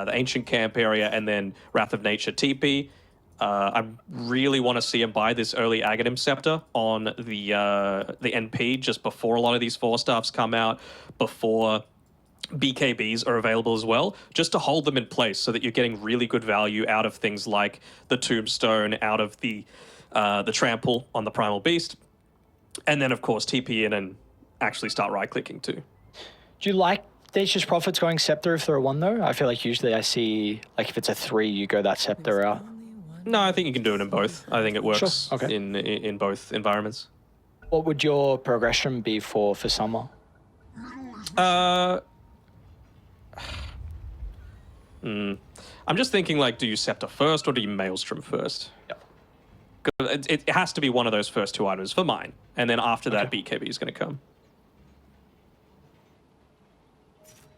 the Ancient Camp area, and then Wrath of Nature TP. I really want to see him buy this early Aghanim Scepter on the NP just before a lot of these 4-staffs come out, before BKBs are available as well, just to hold them in place so that you're getting really good value out of things like the Tombstone, out of the Trample on the Primal Beast, and then, of course, TP in and actually start right-clicking too. Do you like Nature's Prophets going Scepter if they're a 1, though? I feel like usually I see, like, if it's a 3, you go that Scepter out. No, I think you can do it in both. I think it works Sure. Okay. in both environments. What would your progression be for summer? I'm just thinking, like, do you Scepter first or do you Maelstrom first? Yep. It has to be one of those first 2 items for mine. And then after that, BKB is going to come.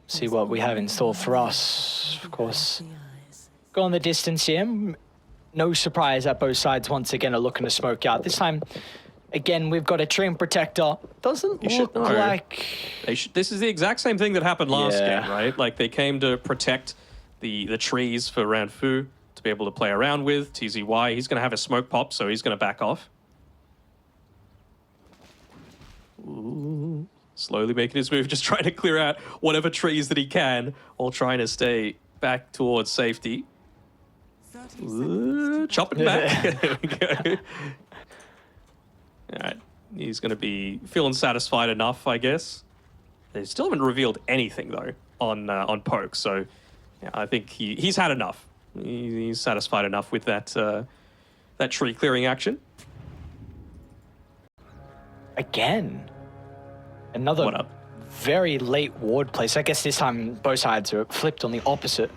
See what we have in store for us. Of course, going the distance here. No surprise that both sides once again are looking to smoke out. This time, again, we've got a Treant Protector. Doesn't look like... This is the exact same thing that happened last game, right? Like, they came to protect the trees for Ranfu to be able to play around with. TZY, he's going to have a smoke pop, so he's going to back off. Ooh. Slowly making his move, just trying to clear out whatever trees that he can, while trying to stay back towards safety. Ooh, chopping back. There we go. All right, he's going to be feeling satisfied enough, I guess. They still haven't revealed anything though on Poke, so yeah, I think he's had enough. He's satisfied enough with that that tree clearing action. Again, another very late ward place. I guess this time both sides are flipped on the opposite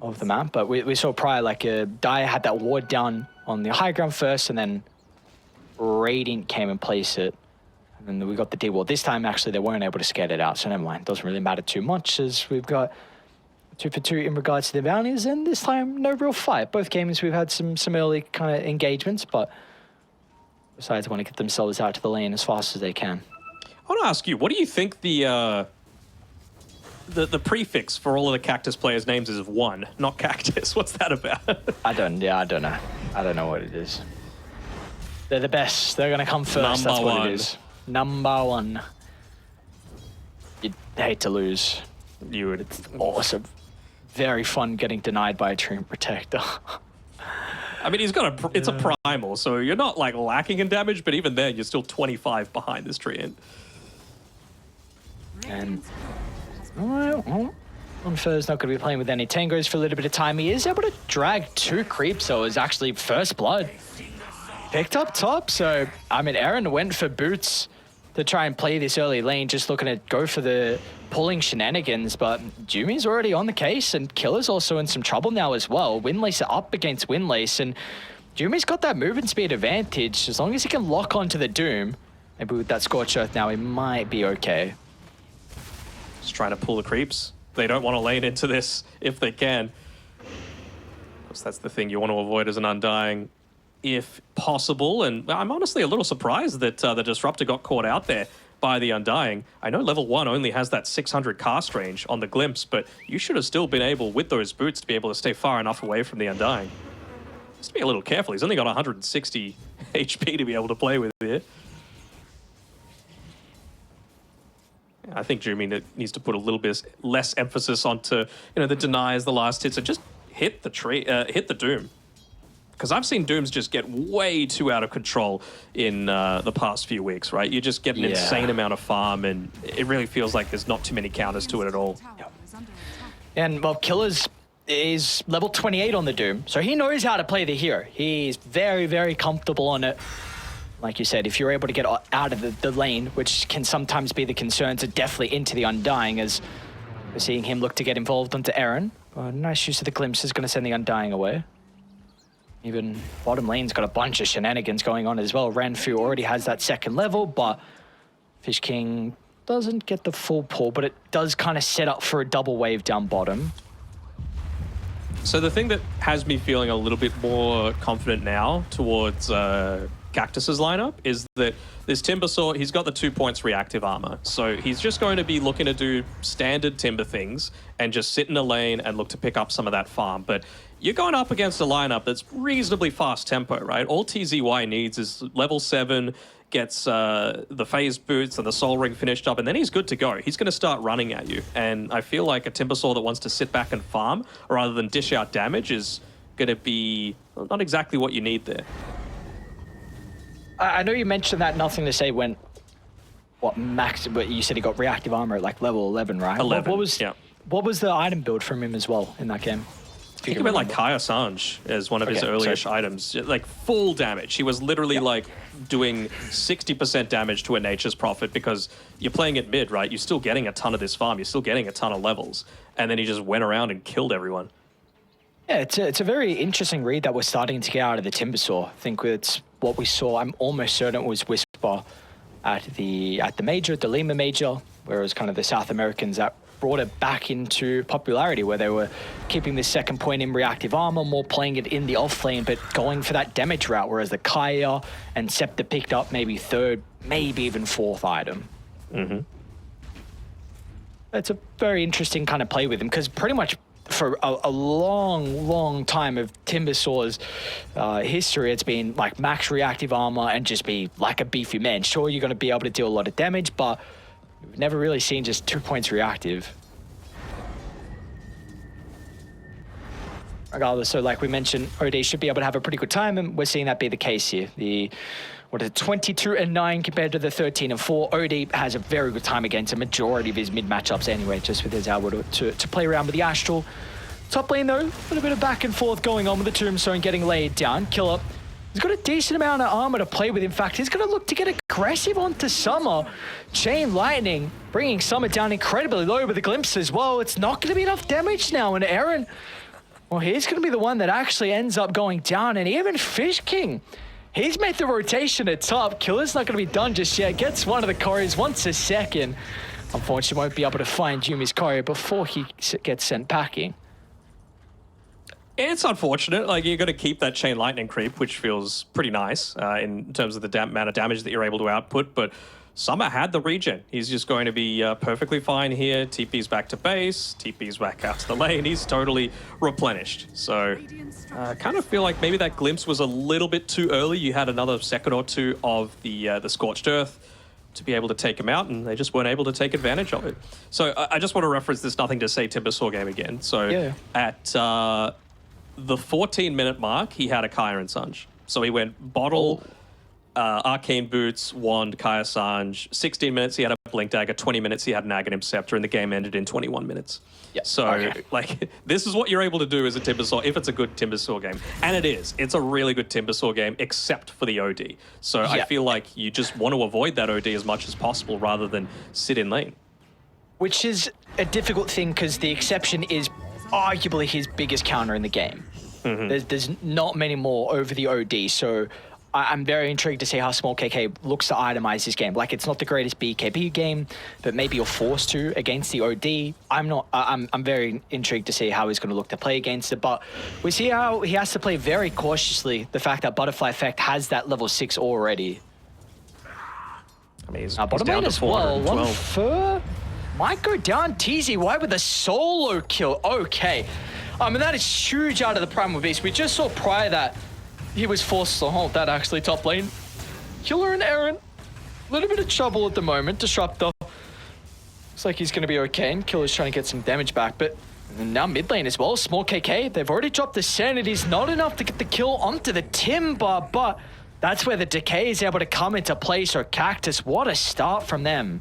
of the map, but we saw prior, like, Dire had that ward down on the high ground first, and then Radiant came and placed it, and then we got the D ward. This time, actually, they weren't able to scare it out, so never mind. Doesn't really matter too much, as we've got 2 for 2 in regards to the bounties, and this time, no real fight. Both games, we've had some early kind of engagements, but besides, want to get themselves out to the lane as fast as they can. I want to ask you, what do you think the prefix for all of the Cactus players' names is 1, not Cactus? What's that about? I don't know. I don't know what it is. They're the best. They're going to come first. That's what it is. Number 1. You'd hate to lose. You would. It's awesome. Very fun getting denied by a Treant Protector. I mean, it's a primal, so you're not, like, lacking in damage, but even then, you're still 25 behind this Treant. And... Unfair's not going to be playing with any tangos for a little bit of time. He is able to drag 2 creeps, so it's actually first blood picked up top. So, I mean, Aaron went for boots to try and play this early lane, just looking to go for the pulling shenanigans, but Jumi's already on the case, and Killer's also in some trouble now as well. Windlace are up against Windlace, and Jumi's got that movement speed advantage. As long as he can lock onto the Doom, maybe with that Scorched Earth now, he might be okay. Just trying to pull the creeps. They don't want to lane into this if they can. Because that's the thing you want to avoid as an Undying if possible. And I'm honestly a little surprised that the Disruptor got caught out there by the Undying. I know level 1 only has that 600 cast range on the Glimpse, but you should have still been able, with those boots, to be able to stay far enough away from the Undying. Just be a little careful. He's only got 160 HP to be able to play with here. I think Jumi needs to put a little bit less emphasis onto, the denies, the last hits, and just hit the tree, hit the Doom. Because I've seen Dooms just get way too out of control in the past few weeks, right? You just get an insane amount of farm, and it really feels like there's not too many counters to it at all. Yep. And, well, Killer's is level 28 on the Doom, so he knows how to play the hero. He's very, very comfortable on it. Like you said, if you're able to get out of the lane, which can sometimes be the concern, so definitely into the Undying, as we're seeing him look to get involved onto Aaron. Nice use of the Glimpse is going to send the Undying away. Even bottom lane's got a bunch of shenanigans going on as well. Ranfu already has that 2nd level, but Fish King doesn't get the full pull, but it does kind of set up for a double wave down bottom. So the thing that has me feeling a little bit more confident now towards Cactus's lineup is that this Timbersaw, he's got the 2 points reactive armor. So he's just going to be looking to do standard Timber things and just sit in a lane and look to pick up some of that farm. But you're going up against a lineup that's reasonably fast tempo, right? All TZY needs is level 7, gets the phase boots and the soul ring finished up, and then he's good to go. He's going to start running at you. And I feel like a Timbersaw that wants to sit back and farm rather than dish out damage is going to be not exactly what you need there. I know you mentioned that Nothing to Say went, but you said he got reactive armor at like level 11, right? 11, what was the item build from him as well in that game? I think he went like Kaya Sanj as one of his earliest items. Like full damage. He was literally like doing 60% damage to a Nature's Prophet because you're playing it mid, right? You're still getting a ton of this farm. You're still getting a ton of levels. And then he just went around and killed everyone. Yeah, it's a very interesting read that we're starting to get out of the Timbersaw. I think it's what we saw. I'm almost certain it was Whisper at the major, at the Lima major, where it was kind of the South Americans that brought it back into popularity, where they were keeping the second point in reactive armor, more playing it in the off lane, but going for that damage route, whereas the Kaya and Scepter picked up maybe third, maybe even fourth item. Mm-hmm. It's a very interesting kind of play with him, because pretty much for a long time of Timbersaw's history, it's been like max reactive armor and just be like a beefy man. Sure, you're going to be able to deal a lot of damage, but we've never really seen just 2 points reactive. Regardless, so like we mentioned, OD should be able to have a pretty good time, and we're seeing that be the case here. The 22-9 compared to the 13-4. OD has a very good time against a majority of his mid matchups anyway, just with his able to play around with the Astral. Top lane though, a little bit of back and forth going on with the Tombstone getting laid down. Killer, he's got a decent amount of armor to play with. In fact, he's going to look to get aggressive onto Summer. Chain Lightning, bringing Summer down incredibly low with a glimpse as well. It's not going to be enough damage now, and Aaron, well, he's going to be the one that actually ends up going down, and even Fish King, he's made the rotation at top. Killer's not going to be done just yet. Gets one of the Couriers, wants a second. Unfortunately, won't be able to find Yumi's Courier before he gets sent packing. It's unfortunate. Like, you're going to keep that Chain Lightning creep, which feels pretty nice in terms of the amount of damage that you're able to output, but Summer had the regen. He's just going to be perfectly fine here. TP's back to base, TP's back out to the lane. He's totally replenished. So I kind of feel like maybe that glimpse was a little bit too early. You had another second or two of the Scorched Earth to be able to take him out, and they just weren't able to take advantage of it. So I just want to reference this Nothing to Say Timbersaw game again. So at the 14-minute mark, he had a Kaya and Sanj. So he went bottle, Arcane Boots, Wand, Kaya Sanj. 16 minutes, he had a Blink Dagger. 20 minutes, he had an Aghanim Scepter, and the game ended in 21 minutes. Yeah. So, like, this is what you're able to do as a Timbersaw, if it's a good Timbersaw game. And it is. It's a really good Timbersaw game, except for the OD. So I feel like you just want to avoid that OD as much as possible rather than sit in lane. Which is a difficult thing, because the exception is arguably his biggest counter in the game. There's not many more over the OD, so I'm very intrigued to see how Small KK looks to itemize this game. Like, it's not the greatest BKB game, but maybe you're forced to against the OD. I'm very intrigued to see how he's going to look to play against it, but we see how he has to play very cautiously, the fact that Butterfly Effect has that level 6 already. I mean, he's bottom down lane to as well. 412. One fur might go down. TZY with a solo kill. Okay. I mean, that is huge out of the Primal Beast. We just saw prior that he was forced to hold that actually top lane. Killer and Aaron, a little bit of trouble at the moment. Disruptor. Looks like he's going to be okay, and Killer's trying to get some damage back, but now mid lane as well. Small KK, they've already dropped the Sanities. Not enough to get the kill onto the Timber, but that's where the Decay is able to come into play. So Cactus, what a start from them.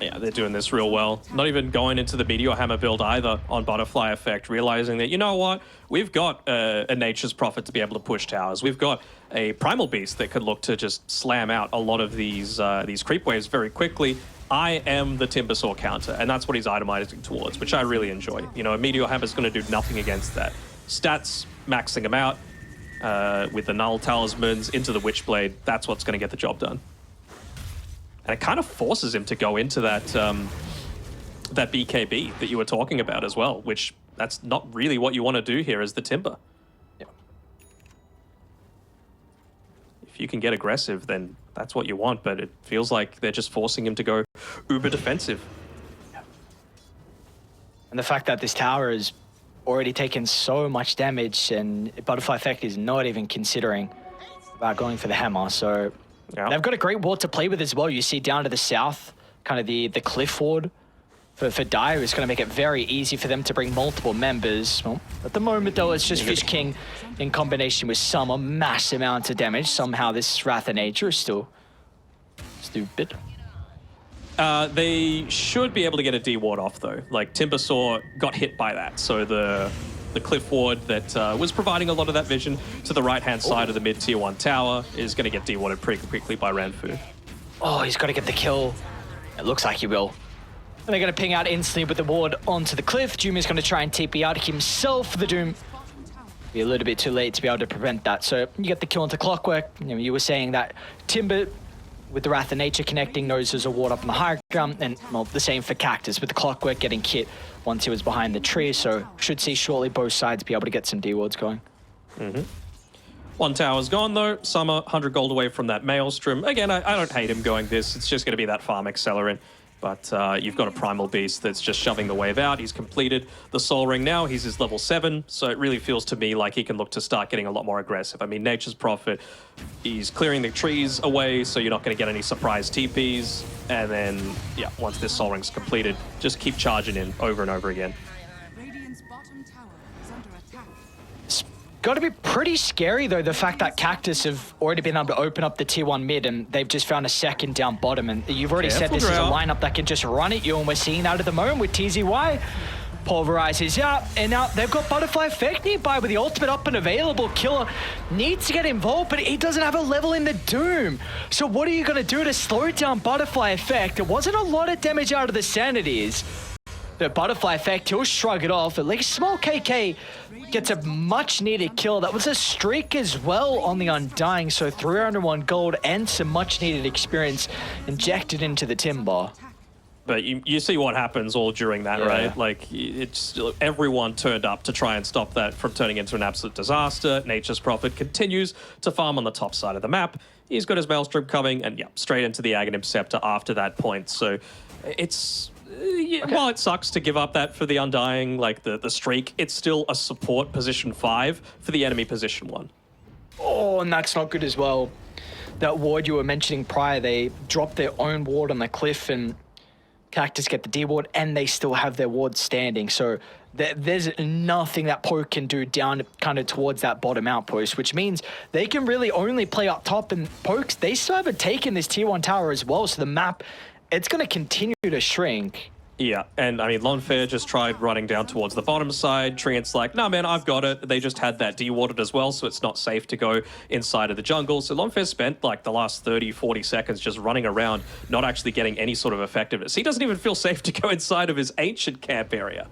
Yeah, they're doing this real well. Not even going into the Meteor Hammer build either on Butterfly Effect, realizing that, you know what, we've got a Nature's Prophet to be able to push towers. We've got a Primal Beast that could look to just slam out a lot of these creep waves very quickly. I am the Timbersaw counter, and that's what he's itemizing towards, which I really enjoy. You know, a Meteor Hammer's going to do nothing against that. Stats, maxing him out with the Null Talismans into the Witchblade, that's what's going to get the job done. And it kind of forces him to go into that that BKB that you were talking about as well, which that's not really what you want to do here as the Timber. Yeah. if you can get aggressive, then that's what you want. But it feels like they're just forcing him to go uber defensive. And the fact that this tower has already taken so much damage and Butterfly Effect is not even considering about going for the hammer. So they've got a great ward to play with as well. You see down to the south, kind of the cliff ward for Dire is going to make it very easy for them to bring multiple members. Well, at the moment, though, it's just Fish King in combination with Summer. Massive amounts of damage. Somehow this Wrath of Nature is still stupid. They should be able to get a D ward off, though. Like, Timbersaw got hit by that. So the cliff ward that was providing a lot of that vision to the right-hand side of the mid-tier 1 tower is going to get D-warded pretty quickly by Ranfu. Oh, he's got to get the kill. It looks like he will. And they're going to ping out instantly with the ward onto the cliff. Jumi's going to try and TP out himself for the Doom. Be a little bit too late to be able to prevent that. So you get the kill into Clockwork. You know, you were saying that Timber, with the Wrath of Nature connecting, knows there's a ward up on the high ground. And, well, the same for Cactus, with the Clockwork getting kit once he was behind the tree. So should see shortly both sides be able to get some D-wards going. One tower's gone, though. Summer, 100 gold away from that Maelstrom. Again, I don't hate him going this. It's just going to be that farm accelerant. But you've got a Primal Beast that's just shoving the wave out. He's completed the Soul Ring now. He's his level 7, so it really feels to me like he can look to start getting a lot more aggressive. I mean, Nature's Prophet, he's clearing the trees away, so you're not going to get any surprise TPs. And then, yeah, once this Soul Ring's completed, just keep charging in over and over again. Radiant's bottom tower is under attack. Got to be pretty scary, though, the fact that Cactus have already been able to open up the tier 1 mid and they've just found a second down bottom. And you've already said this is a lineup that can just run at you, and we're seeing that at the moment with TZY. Pulverizes, yeah, and now they've got Butterfly Effect nearby with the ultimate up and available. Killer needs to get involved, but he doesn't have a level in the Doom. So what are you going to do to slow down Butterfly Effect? It wasn't a lot of damage out of the Sanities. The Butterfly Effect, he'll shrug it off. At least Small KK gets a much needed kill. That was a streak as well on the Undying, so 301 gold and some much needed experience injected into the Timber. But you see what happens all during that, right? Like, it's everyone turned up to try and stop that from turning into an absolute disaster. Nature's Prophet continues to farm on the top side of the map. He's got his Maelstrom coming, and yeah, straight into the Aghanim Scepter after that point. So it's... While it sucks to give up that for the Undying, like the streak, it's still a support position 5 for the enemy position 1. Oh, and that's not good as well. That ward you were mentioning prior, they dropped their own ward on the cliff and Cactus get the D ward and they still have their ward standing. So there's nothing that Poke can do down kind of towards that bottom outpost, which means they can really only play up top, and Pokes, they still haven't taken this tier 1 tower as well. So the map, it's going to continue to shrink. Yeah, and I mean, Lonfair just tried running down towards the bottom side. Treant's like, nah, man, I've got it. They just had that de-watered as well, so it's not safe to go inside of the jungle. So Lonfair spent like the last 30, 40 seconds just running around, not actually getting any sort of effectiveness. He doesn't even feel safe to go inside of his ancient camp area.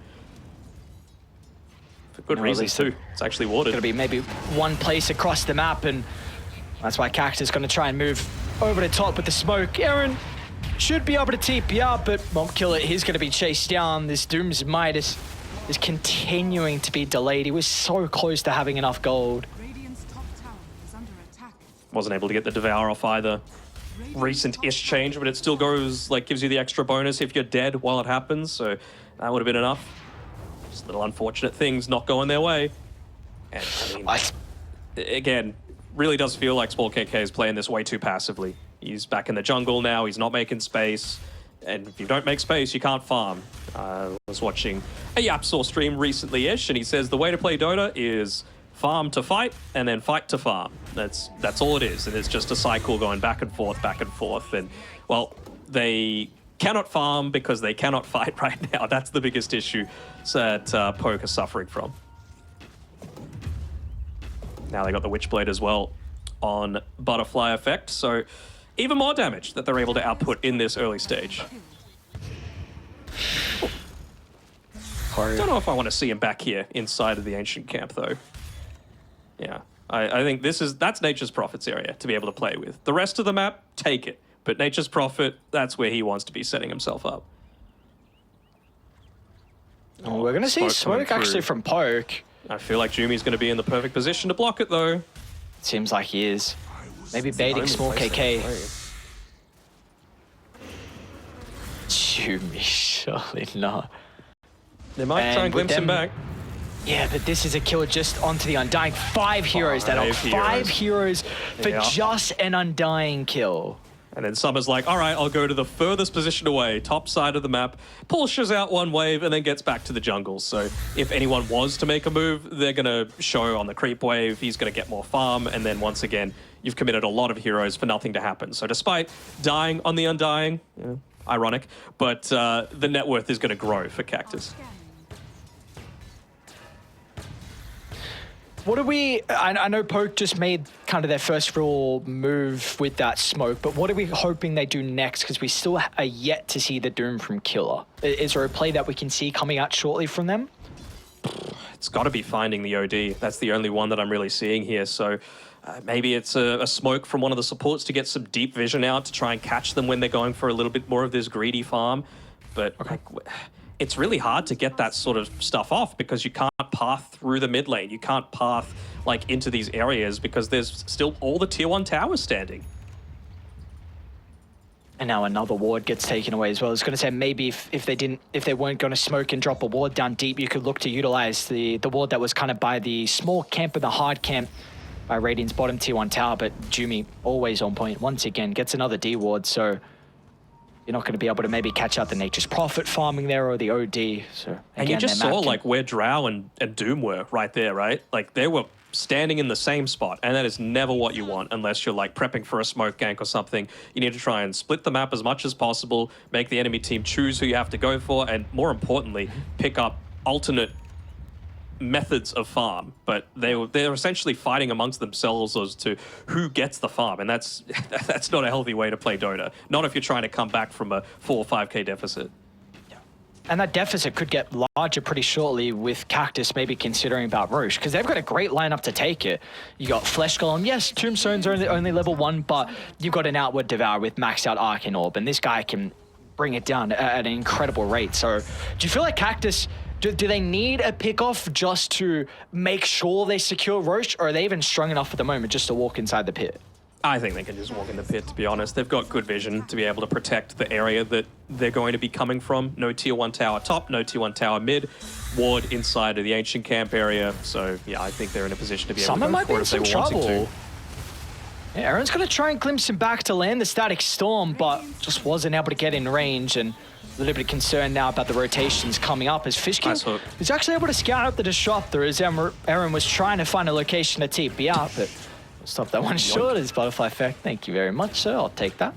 For good reasons, too. It's actually watered. It's going to be maybe one place across the map, and that's why Cactus is going to try and move over the top with the smoke. Aaron should be able to TP out, but won't kill it. He's going to be chased down. This Doom's Midas is continuing to be delayed. He was so close to having enough gold. Radiant's top tower is under attack. Wasn't able to get the Devour off either. Recent-ish change, but it still goes, like, gives you the extra bonus if you're dead while it happens, so that would have been enough. Just little unfortunate things not going their way. And, I mean, again, really does feel like Small KK is playing this way too passively. He's back in the jungle now, he's not making space, and if you don't make space, you can't farm. I was watching a Yapsaw stream recently-ish, and he says the way to play Dota is farm to fight, and then fight to farm. That's all it is, and it's just a cycle going back and forth, and, well, they cannot farm because they cannot fight right now. That's the biggest issue that Poke is suffering from. Now they got the Witchblade as well on Butterfly Effect, so even more damage that they're able to output in this early stage. I don't know if I want to see him back here inside of the Ancient Camp, though. Yeah, I think that's Nature's Prophet's area to be able to play with. The rest of the map, take it. But Nature's Prophet, that's where he wants to be setting himself up. Oh, we're going to see smoke actually from Poke. I feel like Jumi's going to be in the perfect position to block it, though. Seems like he is. Maybe baiting small KK. Jimmy, surely not. They might try and glimpse him back. Yeah, but this is a kill just onto the Undying. 5 heroes that are 5 heroes for just an Undying kill. And then Summer's like, all right, I'll go to the furthest position away, top side of the map, pushes out one wave, and then gets back to the jungle. So if anyone was to make a move, they're going to show on the creep wave, he's going to get more farm, and then once again, you've committed a lot of heroes for nothing to happen. So despite dying on the Undying, ironic, but the net worth is going to grow for Cactus. What do we... I know Poke just made kind of their first real move with that smoke, but what are we hoping they do next? Because we still are yet to see the Doom from Killer. Is there a play that we can see coming out shortly from them? It's got to be finding the OD. That's the only one that I'm really seeing here. So maybe it's a smoke from one of the supports to get some deep vision out to try and catch them when they're going for a little bit more of this greedy farm. But like, it's really hard to get that sort of stuff off because you can't path through the mid lane. You can't path like into these areas because there's still all the tier 1 towers standing. And now another ward gets taken away as well. I was going to say maybe if they weren't going to smoke and drop a ward down deep, you could look to utilize the ward that was kind of by the small camp and the hard camp by Radiant's bottom tier 1 tower. But Jumi always on point once again, gets another D ward. So you're not going to be able to maybe catch out the Nature's Prophet farming there or the OD. So again, and you just saw like where Drow and Doom were right there, right? Like they were standing in the same spot, and that is never what you want unless you're like prepping for a smoke gank or something. You need to try and split the map as much as possible, make the enemy team choose who you have to go for, and more importantly, pick up alternate methods of farm. But they're essentially fighting amongst themselves as to who gets the farm, and that's not a healthy way to play Dota. Not if you're trying to come back from a 4 or 5k deficit. And that deficit could get larger pretty shortly with Cactus maybe considering about Roche, because they've got a great lineup to take it. You got Flesh Golem, yes, Tombstone's only level 1, but you've got an Outward Devour with maxed out Arcane Orb, and this guy can bring it down at an incredible rate. So do you feel like Cactus, do they need a pick-off just to make sure they secure Roche, or are they even strong enough at the moment just to walk inside the pit? I think they can just walk in the pit, to be honest. They've got good vision to be able to protect the area that they're going to be coming from. No tier 1 tower top, no tier 1 tower mid, ward inside of the ancient camp area. So, yeah, I think they're in a position to be able to go for it if they were wanting to. Yeah, Aaron's going to try and glimpse him back to land the Static Storm, but just wasn't able to get in range, and a little bit concerned now about the rotations coming up as Fishkin is actually able to scout out the Disruptor as Aaron was trying to find a location to TP out, but stop that one short as Butterfly Effect. Thank you very much, sir. I'll take that.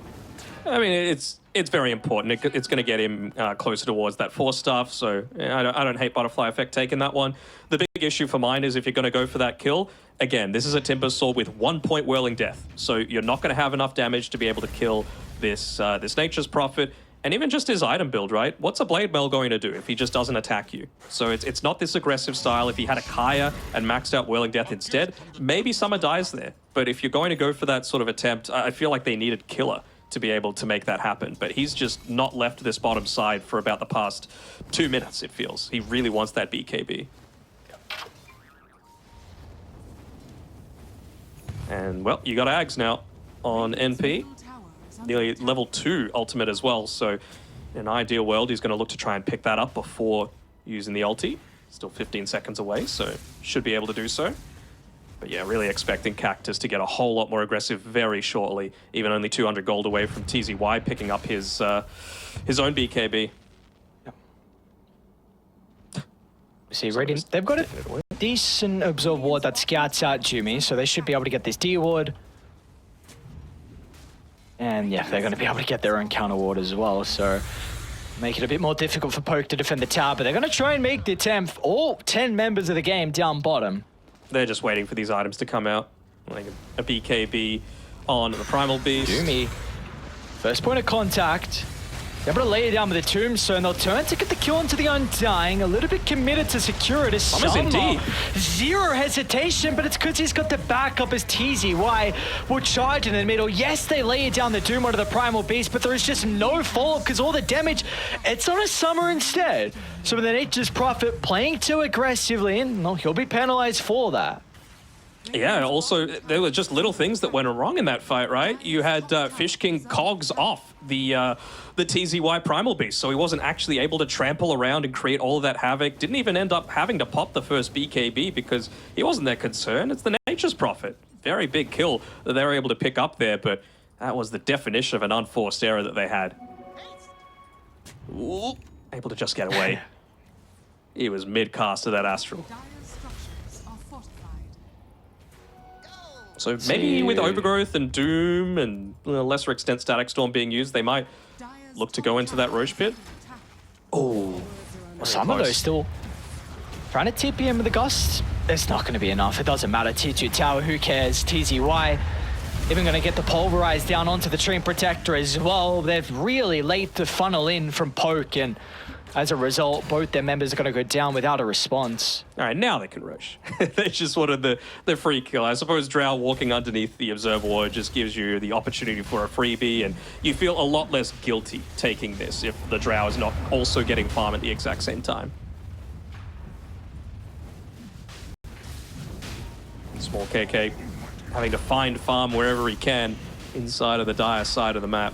I mean, it's very important. It's going to get him closer towards that 4 stuff, so I don't hate Butterfly Effect taking that one. The big issue for mine is if you're going to go for that kill, again, this is a Timber Sword with 1 point Whirling Death, so you're not going to have enough damage to be able to kill this Nature's Prophet. And even just his item build, right? What's a Blade Mail going to do if he just doesn't attack you? So it's not this aggressive style. If he had a Kaya and maxed out Whirling Death instead, maybe Summer dies there. But if you're going to go for that sort of attempt, I feel like they needed Killer to be able to make that happen. But he's just not left this bottom side for about the past 2 minutes, it feels. He really wants that BKB. And, well, you got Ags now on NP. Nearly level 2 ultimate as well, so in an ideal world, he's going to look to try and pick that up before using the ulti. Still 15 seconds away, so should be able to do so. But yeah, really expecting Cactus to get a whole lot more aggressive very shortly, even only 200 gold away from TZY picking up his own BKB. See, Radiant, they've got a decent Absorb ward that scouts out Jumi, so they should be able to get this D ward. And yeah, they're going to be able to get their own counter ward as well, so make it a bit more difficult for Poke to defend the tower, but they're going to try and make the attempt. All 10 members of the game down bottom. They're just waiting for these items to come out. Like a BKB on the Primal Beast. Jumi, first point of contact. They're able to lay it down with the Tombstone. They'll turn to get the kill into the Undying. A little bit committed to secure it as Summer. Indeed. Zero hesitation, but it's because he's got the backup as TZY will charge in the middle. Yes, they lay it down the Doom onto the Primal Beast, but there is just no follow-up because all the damage, it's on a Summer instead. So with the Nature's Prophet playing too aggressively, and well, he'll be penalized for that. Yeah, also, there were just little things that went wrong in that fight, right? You had Fish King cogs off the TZY Primal Beast, so he wasn't actually able to trample around and create all of that havoc. Didn't even end up having to pop the first BKB because he wasn't their concern. It's the Nature's Prophet. Very big kill that they were able to pick up there, but that was the definition of an unforced error that they had. Ooh, able to just get away. He was mid-cast to that Astral. Dire's structures are fortified. So maybe with Overgrowth and Doom and lesser extent Static Storm being used, they might Dire's look to go into that Roche pit. attack. Oh, Some of those still trying to TP in with the Gust. It's not going to be enough. It doesn't matter. T2 Tower, who cares? TZY even going to get the Pulverize down onto the Treant Protector as well. They're really late to funnel in from Poke, and as a result, both their members are going to go down without a response. all right, now they can rush. They just wanted the free kill. I suppose Drow walking underneath the Observer Ward just gives you the opportunity for a freebie, and you feel a lot less guilty taking this if the Drow is not also getting farm at the exact same time. Small KK having to find farm wherever he can inside of the Dire side of the map.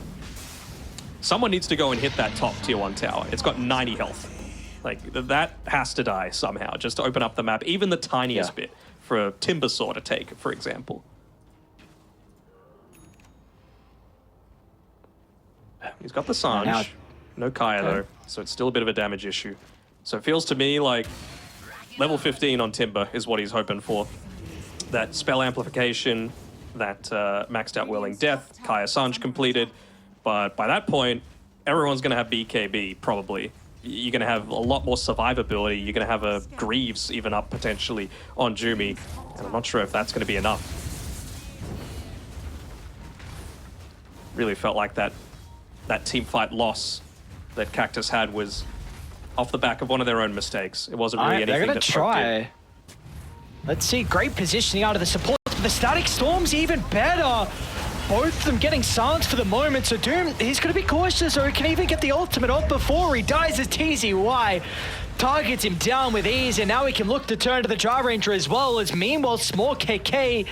Someone needs to go and hit that top tier 1 tower. It's got 90 health. Like, that has to die somehow, just to open up the map, even the tiniest bit, for a Timber Saw to take, for example. He's got the Sange. No Kaya, though, so it's still a bit of a damage issue. So it feels to me like level 15 on Timber is what he's hoping for. That spell amplification, that maxed out Whirling Death, Kaya Sange completed. But by that point, everyone's going to have BKB, probably. You're going to have a lot more survivability. You're going to have a Greaves even up potentially on Jumi. And I'm not sure if that's going to be enough. Really felt like that team fight loss that Cactus had was off the back of one of their own mistakes. It wasn't really anything they're going that to Poke did. try. Let's see, great positioning out of the support. The Static Storm's even better. Both of them getting silenced for the moment, so Doom, he's going to be cautious, or he can even get the ultimate off before he dies as TZY targets him down with ease, and now he can look to turn to the Dry Ranger as well, as meanwhile, Small KK,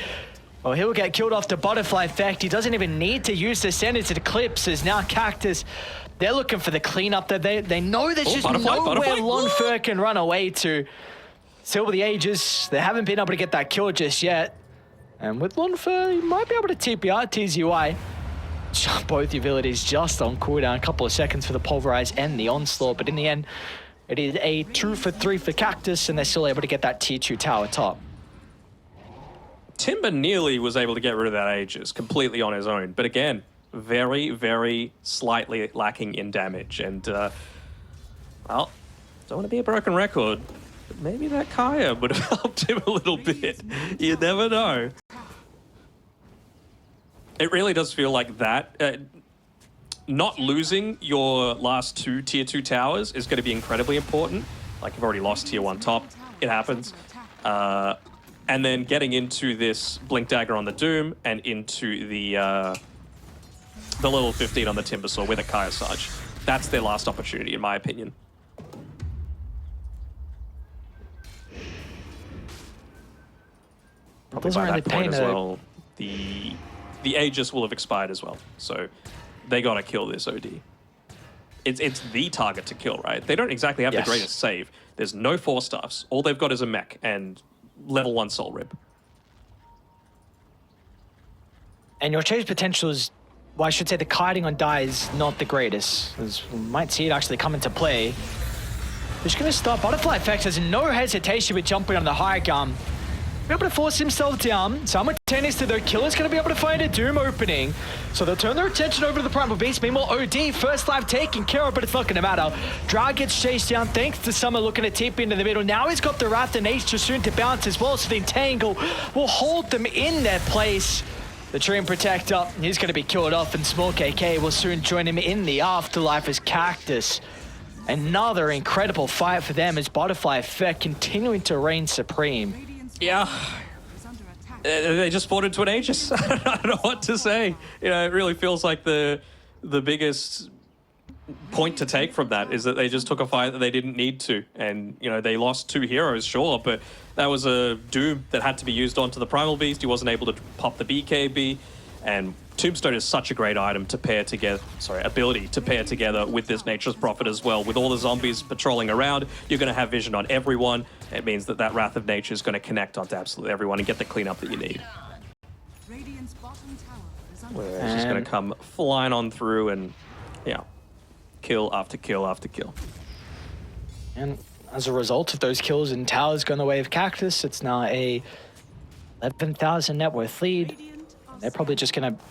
well, he'll get killed off the Butterfly effect. He doesn't even need to use the Ascendant Eclipse, as now Cactus, they're looking for the cleanup. That they know there's just nowhere Lonfer can run away to. Silver the Ages, they haven't been able to get that kill just yet. And with Lonfer, you might be able to TP out TZY. Both the abilities just on cooldown, a couple of seconds for the Pulverize and the Onslaught, but in the end, it is a 2 for 3 for Cactus, and they're still able to get that tier 2 tower top. Timber nearly was able to get rid of that Aegis completely on his own, but again, very, very slightly lacking in damage. And, well, don't want to be a broken record, but maybe that Kaya would have helped him a little bit. You never know. It really does feel like that. Not losing your last 2 tier 2 towers is going to be incredibly important. Like, you've already lost tier 1 top. It happens. And then getting into this Blink Dagger on the Doom and into the level 15 on the Timbersaw with a Kaya Sarge. That's their last opportunity, in my opinion. Probably by that point as well, the Aegis will have expired as well. So they got to kill this OD. It's the target to kill, right? They don't exactly have the greatest save. There's no 4-staffs. All they've got is a mech and level 1 Soul Rib. And your chase potential is, well, I should say the kiting on die is not the greatest, as we might see it actually come into play. He's going to start. Butterfly Effect has no hesitation with jumping on the high gun. Be able to force himself down. Simultaneously, though, Killer's going to be able to find a Doom opening. So they'll turn their attention over to the Primal Beast. Meanwhile, OD, first life taken care of, but it's not going to matter. Drag gets chased down thanks to Summer looking at TP into the middle. Now he's got the Wrath and H just soon to bounce as well, so the Entangle will hold them in their place. The Treant Protector, he's going to be killed off, and Small KK will soon join him in the afterlife as Cactus. Another incredible fight for them as Butterfly Effect continuing to reign supreme. Yeah. They just fought into an Aegis. I don't know what to say. You know, it really feels like the biggest point to take from that is that they just took a fight that they didn't need to. And, you know, they lost 2 heroes, sure, but that was a Doom that had to be used onto the Primal Beast. He wasn't able to pop the BKB. And Tombstone is such a great item to pair together, ability to pair together with this Nature's Prophet as well. With all the zombies patrolling around, you're going to have vision on everyone. It means that that Wrath of Nature is going to connect onto absolutely everyone and get the cleanup that you need. Radiant's bottom tower is under It's just going to come flying on through and, yeah, kill after kill after kill. And as a result of those kills and towers going the way of Cactus, it's now a 11,000 net worth lead. They're probably just going to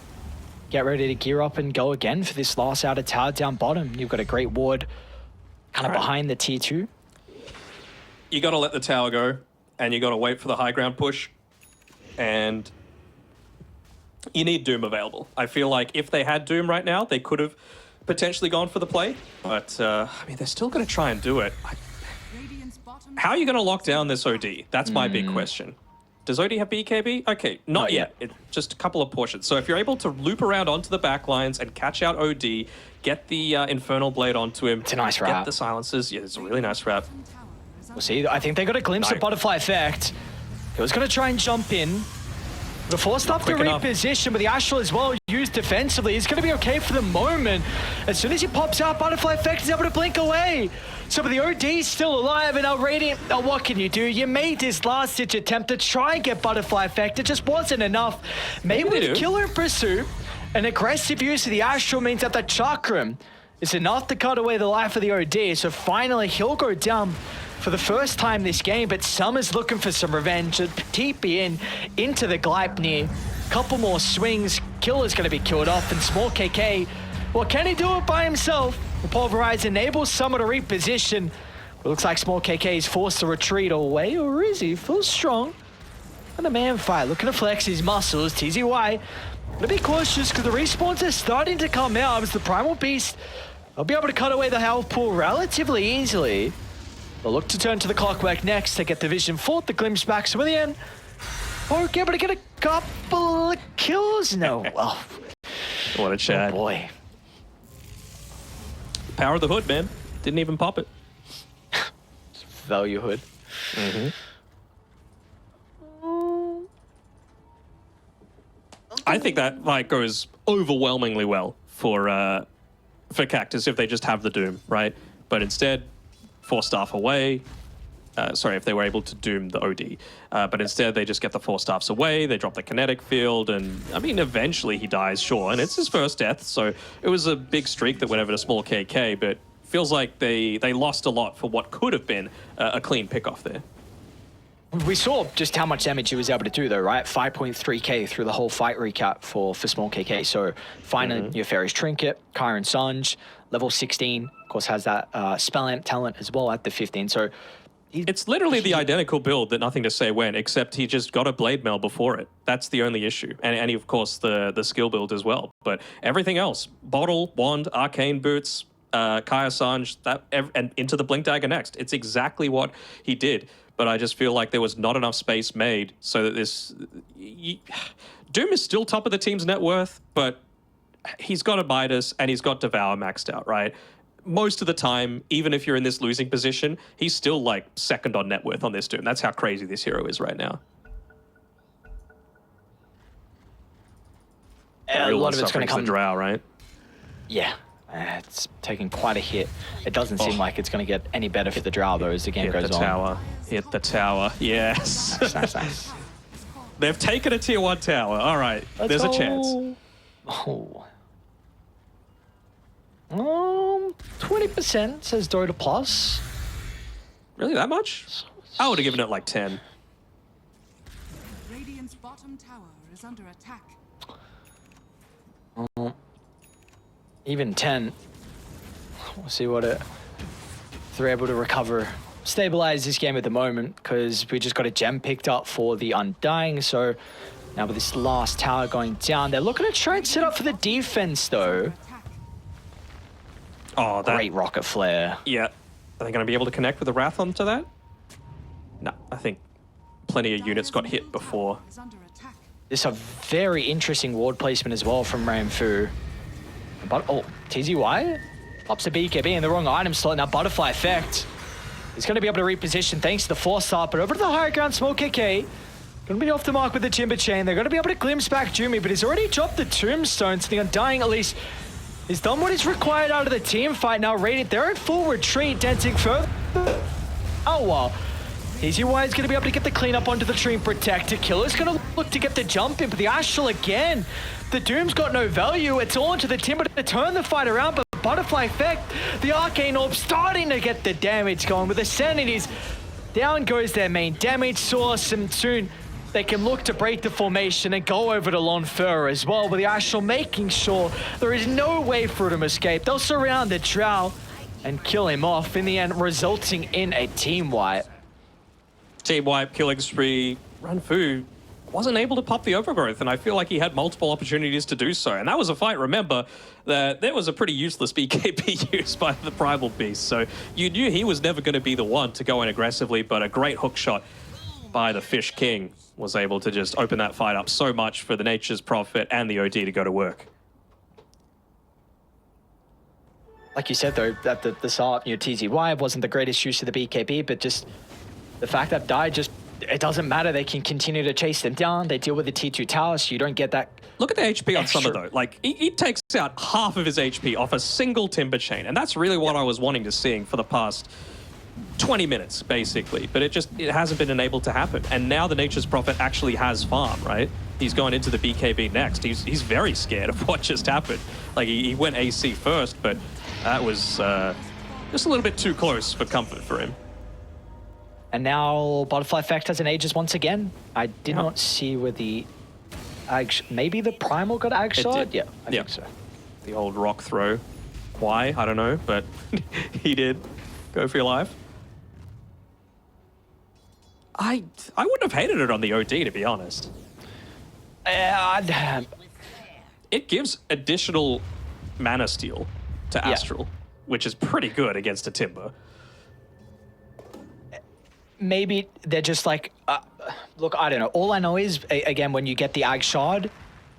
get ready to gear up and go again for this last outer tower down bottom. You've got a great ward kind of behind the tier 2. You got to let the tower go, and you got to wait for the high ground push, and you need Doom available. I feel like if they had Doom right now, they could have potentially gone for the play, but I mean, they're still going to try and do it. Radiant's bottom How are you going to lock down this OD? That's my big question. Does OD have BKB? Okay, not yet. It's just a couple of portions. So if you're able to loop around onto the back lines and catch out OD, get the Infernal Blade onto him. It's a nice Get wrap. the silences. Yeah, it's a really nice wrap. tower is We'll see. I think they got a glimpse No. of Butterfly Effect. He was going to try and jump in. The forced up to quick enough. reposition, but the Astral as well used defensively. He's going to be okay for the moment. As soon as he pops out, Butterfly Effect is able to blink away. So but the OD's still alive, and now Radiant, oh, what can you do? You made this last-ditch attempt to try and get Butterfly Effect. It just wasn't enough. Maybe They with do. Killer in pursuit, an aggressive use of the Astral means that the Chakram is enough to cut away the life of the OD. So finally, he'll go down for the first time this game, but Summer's looking for some revenge. TP into the Gleipnir. Couple more swings. Killer's going to be killed off, and Small KK, well, can he do it by himself? The Pulverize enables Summer to reposition. It looks like Small KK is forced to retreat away, or is he? Feels strong. And a man fight, looking to flex his muscles. TZY, gonna be cautious because the respawns are starting to come out. As the Primal Beast, they'll be able to cut away the health pool relatively easily. They'll look to turn to the Clockwork next to get the Vision Fort, the Glimpse back. So in the end, or able to get a couple of kills. No, well, What a oh chat. boy. Power of the Hood, man. Didn't even pop it. Value Hood. I think that like goes overwhelmingly well for Cactus if they just have the Doom, right? But instead, 4 staff away. Sorry, if they were able to Doom the OD. But instead, they just get the 4 staffs away, they drop the kinetic field, and I mean, eventually he dies, sure, and it's his first death, so it was a big streak that went over to Small KK, but feels like they lost a lot for what could have been a clean pickoff there. We saw just how much damage he was able to do, though, right? 5.3k through the whole fight recap for Small KK. So finally, your Fairy's Trinket, Kyron Sanj, level 16, of course, has that Spell Amp talent as well at the 15. So It's literally the identical build that Nothing to Say When, except he just got a Blade Mail before it. That's the only issue. And of course, the skill build as well. But everything else, Bottle, Wand, Arcane Boots, Kaya Sanj, and into the Blink Dagger next. It's exactly what he did. But I just feel like there was not enough space made so that this... Doom is still top of the team's net worth, but he's got a Midas and he's got Devour maxed out, right? Most of the time, even if you're in this losing position, he's still like second on net worth on this Doom. That's how crazy this hero is right now. a lot of it's going to come... the Drow, right? Yeah, it's taking quite a hit. It doesn't seem like it's going to get any better for the Drow, though, as the game goes on. Hit the tower. Yes. Nice. They've taken a tier 1 tower. All right. There's a chance. Oh. 20% says Dota Plus. Really, that much? I would have given it like 10. Radiant's bottom tower is under attack. Even 10. We'll see what if they're able to recover, stabilize this game at the moment, because we just got a gem picked up for the Undying. So now with this last tower going down, they're looking to try and set up for the defense, though. Attack. Oh, that... Great rocket flare. Yeah. Are they going to be able to connect with the Wrath onto that? No, I think plenty of units got hit before. Is under attack. This is a very interesting ward placement as well from Ramfu. But, oh, TZY Pops a BKB in the wrong item slot. Now Butterfly Effect is going to be able to reposition thanks to the Force Up, but over to the higher ground, Smoke KK. Going to be off the mark with the Timber Chain. They're going to be able to glimpse back Jumi, but he's already dropped the Tombstone, so the Undying at least is done what is required out of the team fight. Now Radiant, they're in full retreat, dancing further. Oh, well. Easy Wise going to be able to get the cleanup onto the tree and protect it. Killer's going to look to get the jump in, but the Astral again. The Doom's got no value. It's all into the Timber to turn the fight around, but Butterfly Effect, the Arcane Orb starting to get the damage going with the Sanities. Down goes their main damage source, and soon they can look to break the formation and go over to Lonfer as well, with the Astral making sure there is no way for him to escape. They'll surround the Drow and kill him off in the end, resulting in a team wipe. Team wipe, killing spree. Ranfu wasn't able to pop the Overgrowth, and I feel like he had multiple opportunities to do so. And that was a fight, remember, that there was a pretty useless BKB used by the Primal Beast. So you knew he was never going to be the one to go in aggressively, but a great hook shot by the Fish King was able to just open that fight up so much for the Nature's Prophet and the OD to go to work. Like you said, though, at the start, TZY wasn't the greatest use of the BKB, but just the fact that died, just it doesn't matter. They can continue to chase them down. They deal with the T2 tower, so you don't get that. Look at the HP on extra. Summer, though. Like, he takes out half of his HP off a single Timber Chain, and that's really what I was wanting to see for the past 20 minutes, basically. But it hasn't been enabled to happen. And now the Nature's Prophet actually has farm, right? He's going into the BKB next. He's very scared of what just happened. Like, he went AC first, but that was just a little bit too close for comfort for him. And now Butterfly Effect has an Aegis once again. I did not see where the maybe the Primal got Ag Shot? Yeah, I think so. The old rock throw. Why? I don't know, but he did. Go for your life. I wouldn't have hated it on the OD, to be honest. It gives additional mana steal to Astral, which is pretty good against a Timber. Maybe they're just like, look, I don't know. All I know is, again, when you get the Ag Shard,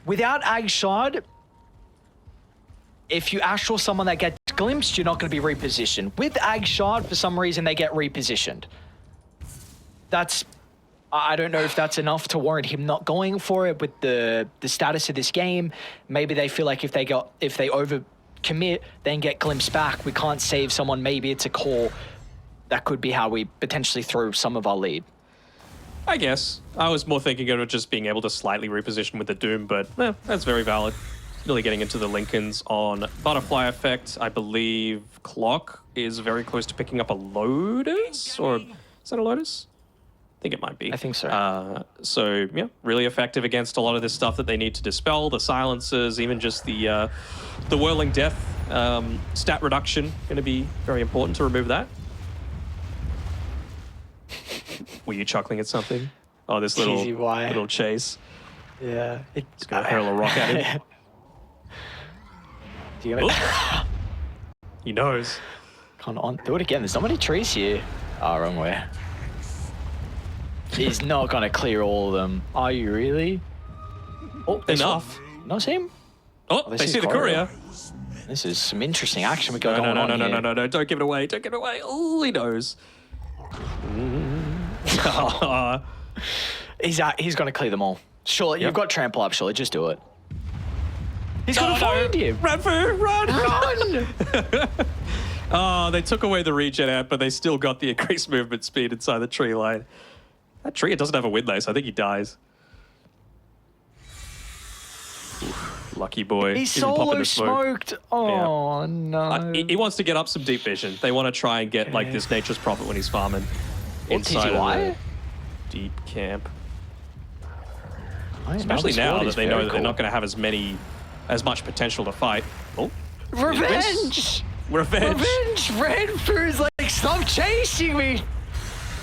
without Ag Shard, if you Astral someone that gets glimpsed, you're not going to be repositioned. With Ag Shard, for some reason, they get repositioned. I don't know if that's enough to warrant him not going for it with the status of this game. Maybe they feel like if they overcommit, then get glimpsed back, we can't save someone. Maybe it's a call. That could be how we potentially throw some of our lead. I guess. I was more thinking of just being able to slightly reposition with the Doom, but that's very valid. Really getting into the Lincolns on Butterfly Effect. I believe Clock is very close to picking up a Lotus, or is that a Lotus? I think it might be. I think so. So, yeah, really effective against a lot of this stuff that they need to dispel, the silencers, even just the Whirling Death stat reduction, going to be very important to remove that. Were you chuckling at something? Oh, this little chase. Yeah. It's going to hurl a rock at him. Do you He knows. Come on, do it again. There's not many trees here. Oh, wrong way. He's not going to clear all of them. Are you really? Oh, Enough. Not him? Oh, they see the courier. This is some interesting action we got going on here. No. Don't give it away. Don't give it away. Oh, he knows. He's going to clear them all. Surely, you've got trample up, surely. Just do it. He's going to find you. Run! Oh, they took away the regen out, but they still got the increased movement speed inside the tree line. That tree, it doesn't have a windlass. I think he dies. Oof, lucky boy. He's solo smoked. Oh, no. He wants to get up some deep vision. They want to try and get like this Nature's Prophet when he's farming inside of the deep camp. Especially now that they know that they're not going to have as much potential to fight. Oh, Revenge! Renfu's like, stop chasing me!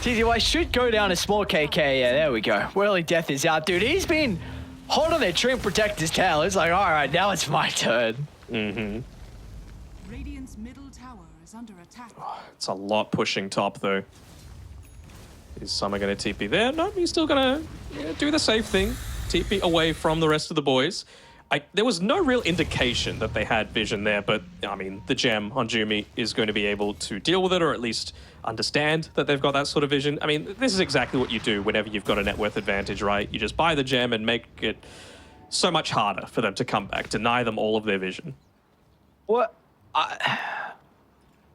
TZY should go down a small KK. Yeah, there we go. Whirling Death is out. Dude, he's been hot on their tree and protect his tail. It's like, all right, now it's my turn. Radiant's middle tower is under attack. Oh, it's a lot pushing top, though. Is Summer going to TP there? No, he's still going to do the safe thing. TP away from the rest of the boys. There was no real indication that they had vision there, but I mean, the gem on Jumi is going to be able to deal with it, or at least understand that they've got that sort of vision. I mean, this is exactly what you do whenever you've got a net worth advantage, right? You just buy the gem and make it so much harder for them to come back, deny them all of their vision. What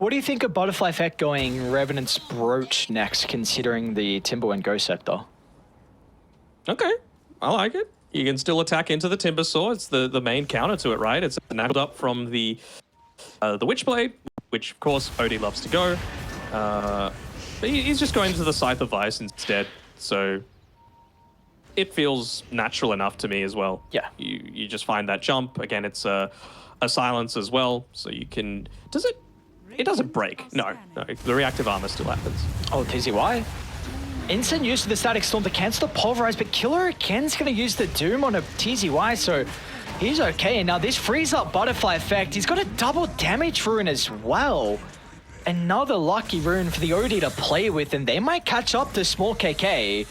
do you think of Butterfly Effect going Revenant's Brooch next, considering the Timberwind Ghost Scepter? Okay, I like it. You can still attack into the Timber Saw. It's the main counter to it, right? It's enabled up from the Witchblade, which of course Odie loves to go. But he's just going to the Scythe of Vice instead, so it feels natural enough to me as well. Yeah. You just find that jump. Again, it's a silence as well, so you can... Does it... It doesn't break. No, the reactive armor still happens. Oh, TZY. Instant use of the Static Storm to cancel the Pulverize, but Killer again's going to use the Doom on a TZY, so he's okay. And now this frees up Butterfly Effect. He's got a double damage rune as well. Another lucky rune for the OD to play with, and they might catch up to Small KK.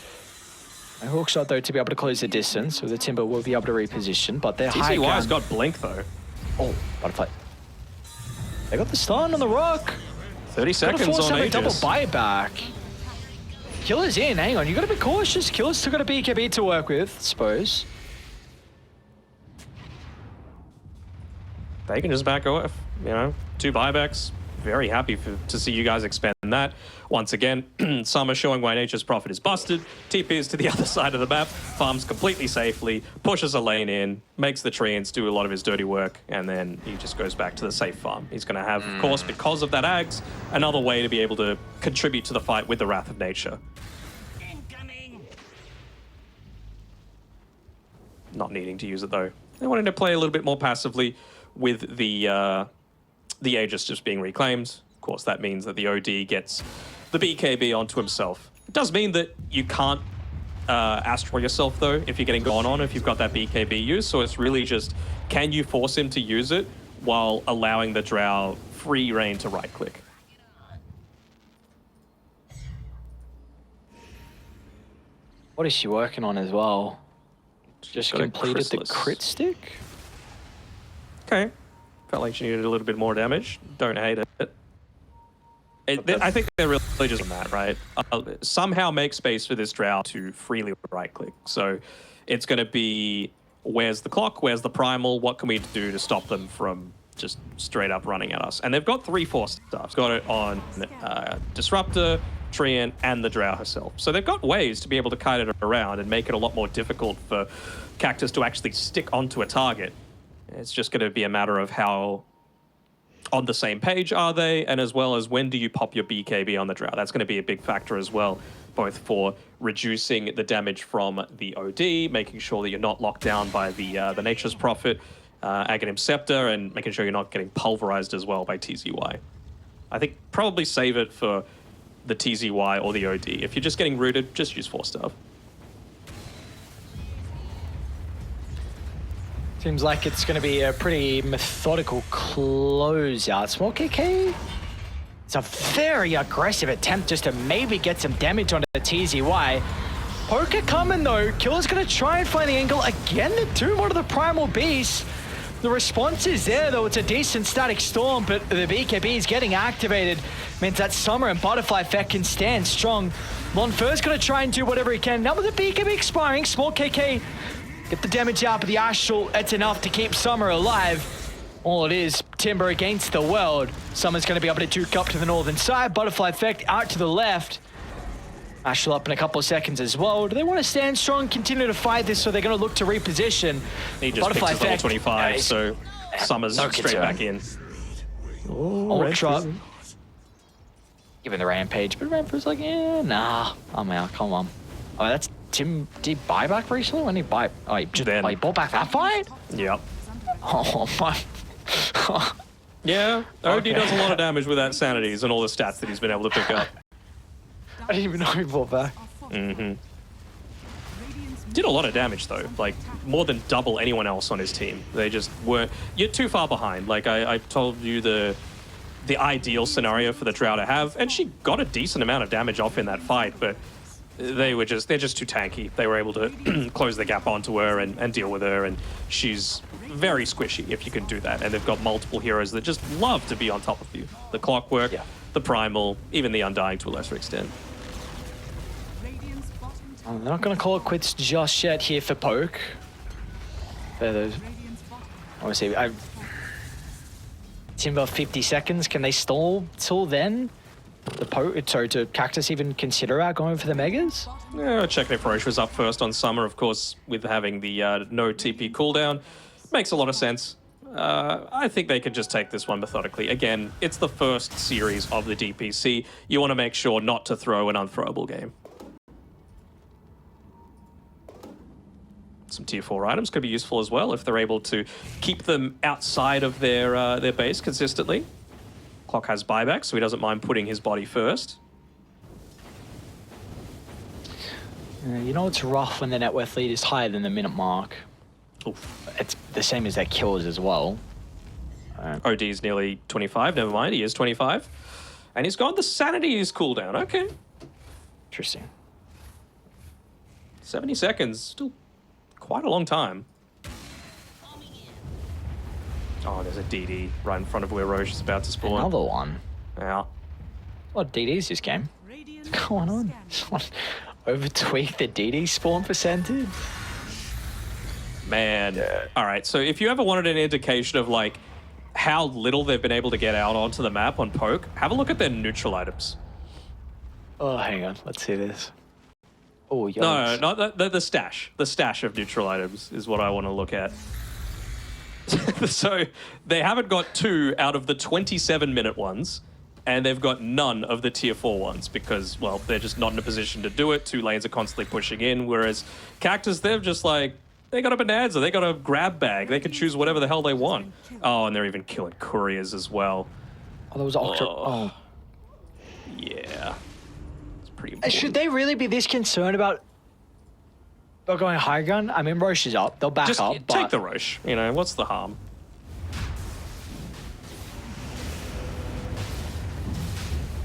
A hook shot, though, to be able to close the distance, so the Timber will be able to reposition, but they're high TZY's got Blink, though. Oh, Butterfly. They got the stun on the rock. 30 seconds on Aegis. Double buyback. Killer's in, hang on, you gotta be cautious. Killer's still got a BKB to work with, I suppose. They can just back off, you know, 2 buybacks. Very happy to see you guys expand that. Once again, Summer showing why Nature's Prophet is busted, TPs to the other side of the map, farms completely safely, pushes a lane in, makes the treants do a lot of his dirty work, and then he just goes back to the safe farm. He's going to have, of course, because of that Ags, another way to be able to contribute to the fight with the Wrath of Nature. Incoming. Not needing to use it, though. They wanted to play a little bit more passively with the Aegis just being reclaimed. Of course, that means that the OD gets the BKB onto himself. It does mean that you can't Astral yourself, though, if you're getting gone on, if you've got that BKB use. So it's really just, can you force him to use it while allowing the Drow free reign to right-click? What is she working on as well? Just completed the Chrysalis. crit stick? Okay. Felt like she needed a little bit more damage. Don't hate it. I think they're really just on that, right? Somehow make space for this Drow to freely right-click. So it's going to be, where's the clock? Where's the primal? What can we do to stop them from just straight up running at us? And they've got 3 Force Staffs. Got it on Disruptor, Treant, and the Drow herself. So they've got ways to be able to kite it around and make it a lot more difficult for Cactus to actually stick onto a target. It's just going to be a matter of how on the same page are they, and as well as when do you pop your BKB on the Drow. That's going to be a big factor as well, both for reducing the damage from the OD, making sure that you're not locked down by the Nature's Prophet, Aghanim Scepter, and making sure you're not getting pulverized as well by TZY. I think probably save it for the TZY or the OD. If you're just getting rooted, just use Force Staff. Seems like it's going to be a pretty methodical closeout. Small KK? It's a very aggressive attempt just to maybe get some damage on the TZY. Poker coming though. Killer's going to try and find the angle. Again, the Doom onto the Primal Beast. The response is there though. It's a decent Static Storm, but the BKB is getting activated. Means that Summer and Butterfly Effect can stand strong. Lonfer's going to try and do whatever he can. Now with the BKB expiring, Small KK get the damage out, but the Astral, it's enough to keep Summer alive. All it is, Timber against the world. Summer's going to be able to duke up to the northern side. Butterfly Effect out to the left. Astral up in a couple of seconds as well. Do they want to stand strong, continue to fight this, so they're going to look to reposition? He just Butterfly picks his level Effect, 25, so Summer's no straight concern. back in. Ultra. Giving the Rampage, but Rampage's like, yeah, nah, I'm out, come on. Oh, that's Tim, did he buy back recently? When did he buy? Oh, he bought back that fight? Yep. Oh, my. Yeah, OD Okay. does a lot of damage with that Sanities and all the stats that he's been able to pick up. I didn't even know he bought back. Mm-hmm. Did a lot of damage, though. Like, more than double anyone else on his team. They just weren't... You're too far behind. Like, I told you the ideal scenario for the Drow to have, and she got a decent amount of damage off in that fight, but they're just too tanky. They were able to close the gap onto her and deal with her, and she's very squishy if you can do that. And they've got multiple heroes that just love to be on top of you. The Clockwork, the Primal, even the Undying to a lesser extent. I'm not going to call it quits just yet here for Poke. Obviously, Timber 50 seconds. Can they stall till then? To Cactus even consider out going for the Megas? Yeah, checking if Roche was up first on Summer, of course, with having the no TP cooldown. Makes a lot of sense. I think they could just take this one methodically. Again, it's the first series of the DPC. You want to make sure not to throw an unthrowable game. Some tier 4 items could be useful as well if they're able to keep them outside of their base consistently. Clock has buyback, so he doesn't mind putting his body first. You know it's rough when the net worth lead is higher than the minute mark. Oof. It's the same as their kills as well. OD is nearly 25, never mind, he is 25. And he's got the Sanity's cooldown, okay. Interesting. 70 seconds, still quite a long time. Oh, there's a DD right in front of where Roche is about to spawn. Another one. Yeah. A lot of DDs this game. What's going on? Someone over-tweaked the DD spawn percentage? Man. Yeah. All right, so if you ever wanted an indication of like how little they've been able to get out onto the map on Poke, have a look at their neutral items. Oh, hang on. Let's see this. Oh, yikes. No, not the stash. The stash of neutral items is what I want to look at. So they haven't got 2 out of the 27-minute ones, and they've got none of the tier 4 ones because, well, they're just not in a position to do it. 2 lanes are constantly pushing in, whereas Cactus, they're just like, they got a bonanza, they got a grab bag, they can choose whatever the hell they want. Oh, and they're even killing couriers as well. Oh, that was Octo. Oh. Yeah. It's pretty important. Should they really be this concerned about going high gun? I mean, Roche is up. They'll back just up. take the Roche. You know, what's the harm?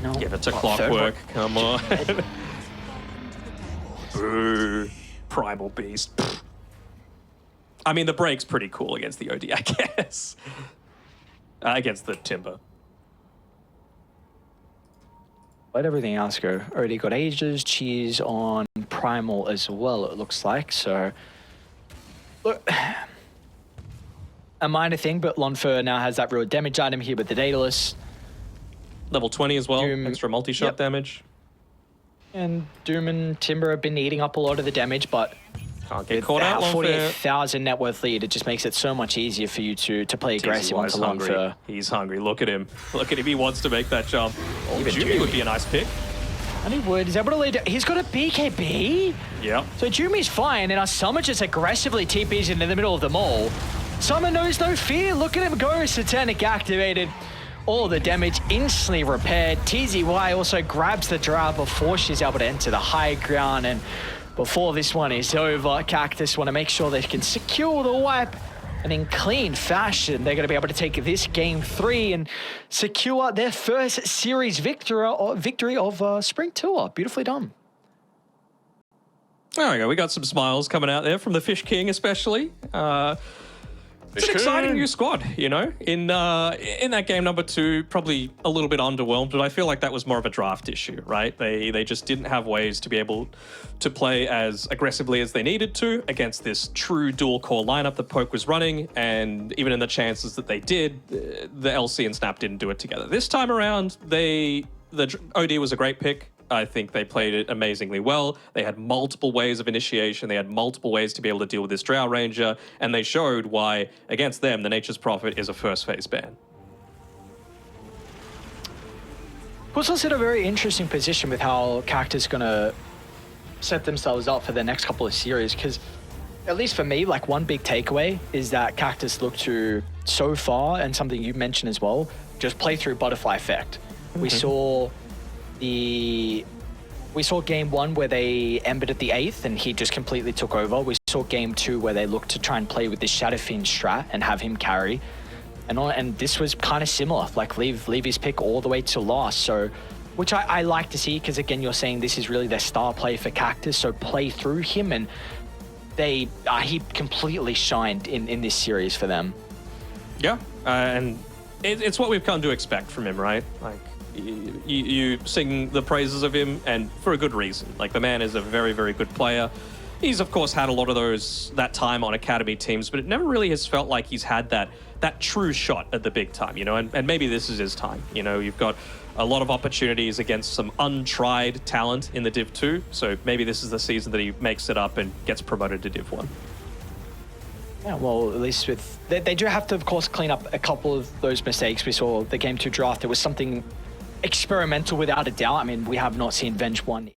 No. Give it to Clockwork. Come on. Boo. Primal Beast. Pfft. I mean, the break's pretty cool against the OD, I guess. Against the Timber. Let everything else go. Already got Ages, Cheese on Primal as well, it looks like. So, look, a minor thing, but Lonfer now has that real damage item here with the Daedalus. Level 20 as well, Doom, extra multi-shot damage. And Doom and Timber have been eating up a lot of the damage, but can't get caught out. 48,000 net worth lead, it just makes it so much easier for you to play aggressive onto Lonfer. He's hungry. Look at him. Look at him. He wants to make that jump. Oh, Jimmy would be a nice pick. And he would. He's able to lead. He's got a BKB. Yeah. So Jumi's fine, and our Summer just aggressively TPs into the middle of the mall. Summer knows no fear. Look at him go. Satanic activated. All the damage instantly repaired. TZY also grabs the draw before she's able to enter the high ground. And before this one is over, Cactus want to make sure they can secure the wipe. And in clean fashion, they're going to be able to take this game 3 and secure their first series victory of Spring Tour. Beautifully done. There we go. We got some smiles coming out there from the Fish King, especially. It's an exciting new squad, you know. In that game number 2, probably a little bit underwhelmed, but I feel like that was more of a draft issue, right? They just didn't have ways to be able to play as aggressively as they needed to against this true dual core lineup that Poke was running, and even in the chances that they did, the LC and Snap didn't do it together. This time around, the OD was a great pick. I think they played it amazingly well. They had multiple ways of initiation. They had multiple ways to be able to deal with this Drow Ranger, and they showed why, against them, the Nature's Prophet is a first phase ban. Puts us in a very interesting position with how Cactus is going to set themselves up for the next couple of series, because at least for me, like one big takeaway is that Cactus look to, so far, and something you mentioned as well, just play through butterfly effect. Mm-hmm. We saw game 1 where they embered at the 8th and he just completely took over. We saw game 2 where they looked to try and play with the Shadowfiend strat and have him carry. And this was kind of similar, like leave his pick all the way to last. So which I like to see, because again, you're saying this is really their star play for Cactus, so play through him, and he completely shined in this series for them. Yeah, and it's what we've come to expect from him, right? Like, you sing the praises of him, and for a good reason. Like, the man is a very, very good player. He's, of course, had a lot of that time on academy teams, but it never really has felt like he's had that true shot at the big time, you know, and maybe this is his time. You know, you've got a lot of opportunities against some untried talent in the Div 2, so maybe this is the season that he makes it up and gets promoted to Div 1. Yeah, well, at least they do have to, of course, clean up a couple of those mistakes. We saw the Game 2 draft. There was something experimental without a doubt. I mean, we have not seen Venge 1.